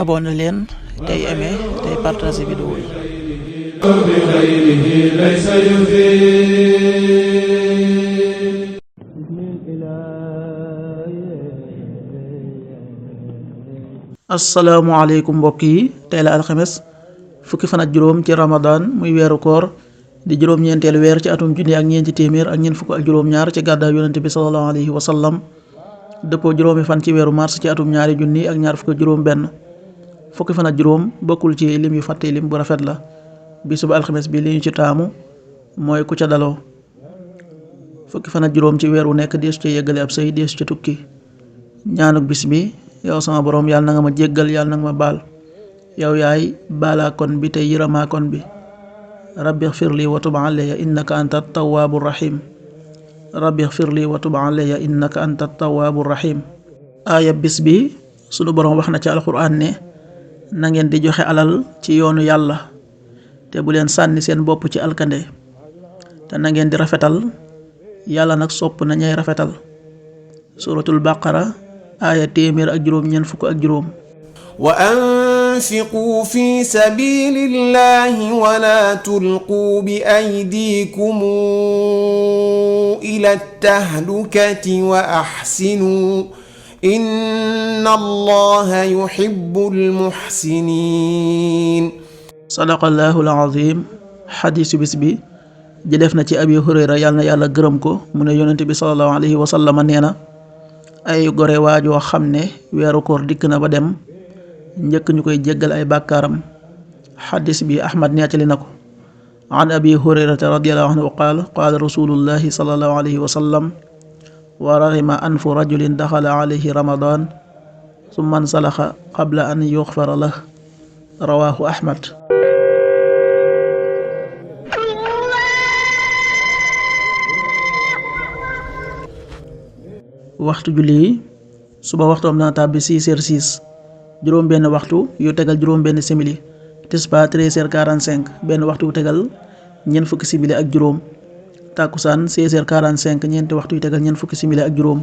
abonné leen tey aimé tey partagé vidéo yi. asalaamaaleykum mbokk yi, tey la alxames fukki fan ak juróom ci ramadan muy weeru koor di juróom-ñeenteelu weer ci atum junni ak ñeenti téeméer ak ñeent fukk ak juróom-ñaar ci gàddaay yonente bi sallallahu alayhi wa sallam dëppoo juróomi fan ci weeru mars ci atum ñaari junni ak ñaar fukk ak juróom benn fukki fan ak juróom bokkul ci lim yu fàtte lim bu rafet la. bisu ba alxames bi li ñu ci taamu mooy ku ca daloo. fukki fan ak juróom ci weer wu nekk deesu ci yeggale ab sëy deesu ci tukki. ñaanuk bis bi: yow sama borom yàlla na nga ma jéggal, yàlla na nga ma baal. yow yaay baalaa kon bi tey yërëmaa kon bi. rabbi xfirli wa tub alayya innaka anta tawaabu rahim. rabbi xfirli wa tub alayya innaka anta tawaabu rahim. aaya bis bi sunu borom wax na ci alxuraan ne na ngeen di joxe alal ci yoonu yàlla te bu leen sànni seen bopp ci alkande, te na ngeen di rafetal, yàlla nag sopp na ñay rafetal. suratul baqara aaya téeméer ak juróom ñeent fukk ak juróom. wa anfiqu fi sabilillahi wa la tulqu bi aydikum ila tahlukati wa ahsinu inna allaha yuhibbul muhsinin. sadaqallahu alazim. xadiisu bis bi jëleef na ci abi hurayra yàlla na yàlla gërëm ko mu ne yonente bi sallallahu alayhi wa sallam nee na ay gore waajoo xam ne weeru koor dikk na ba dem njëkk ñu koy jéggal ay bàkkaaram. xadis bi ahmad nettali na ko. an abi hurayrata radiallahu anhu qaal qaala rasulullahi sallallahu alayhi wa sallam wa raxima anfu rajulin daxala alayhi ramadan summa nsalaxa qabla an yuxfara lah. rawahu ahmad. waxtu julli yi: suba waxtoom dana tàbbi 6h06 juróom benn waxtu yu tegal juróom benn simili. tisbaar 13h45 benn waxtu yu tegal ñeent fukki simili ak juróom. tàkkusaan 16h45 ñeenti waxtu yu tegal ñeent fukki simili ak juróom.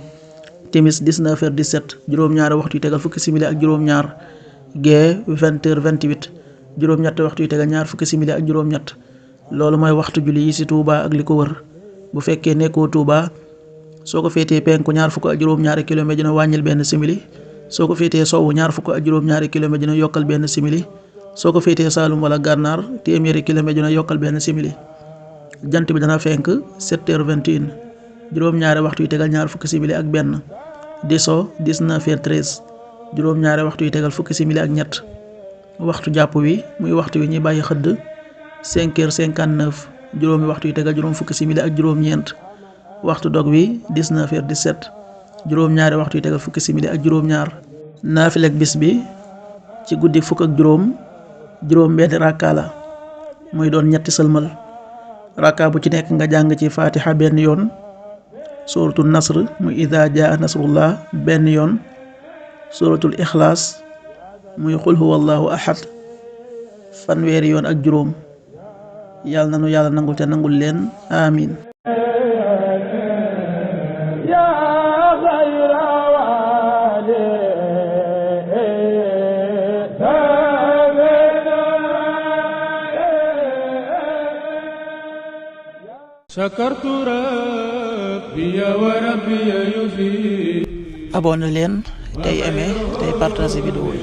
timis 19h17 juróom-ñaari waxtu yu tegal fukki simili ak juróom-ñaar. gee 20h28 juróom-ñetti waxtu yu tegal ñaar fukki simili ak juróom-ñett. loolu mooy waxtu julli yi ci Touba ak li ko wër. bu fekkee nekkoo Touba, soo ko féetee penku ñaar fukk ak juróom-ñaari kilomètre dina wàññil benn simili. soo ko féetee sowwu ñaar fukk ak juróom-ñaari kilomètre dina yokkal benn simili. soo ko féetee Saalum wala Gànnaar téeméeri kilomètre dina yokkal benn simili. jant bi dana fenk 7h21 juróom-ñaari waxtu yu tegal ñaar fukki simili ak benn. di so 19h13 juróom-ñaari waxtu yu tegal fukki simili ak ñett. waxtu jàpp wi muy waxtu wi ñuy bàyyi xëdd 5h59 juróomi waxtu yu tegal juróom fukki simili ak juróom-ñeent. waxtu dog wi 19h17 juróom-ñaari waxtu yu tegal fukki simili ak juróom-ñaar. naafilek bis bi ci guddi fukk ak juróom benn rakka la, muy doon ñetti sëlmal. rakka bu ci nekk nga jàng ci fatiha benn yoon, suratul nasr muy ida jaa nasrullah benn yoon, suratul ixlaas muy xul huwallahu ahad fanweeri yoon ak juróom. yàlla nanu yàlla nangul te nangul leen amin. abonné leen tey aimé tey partagé vidéo yi.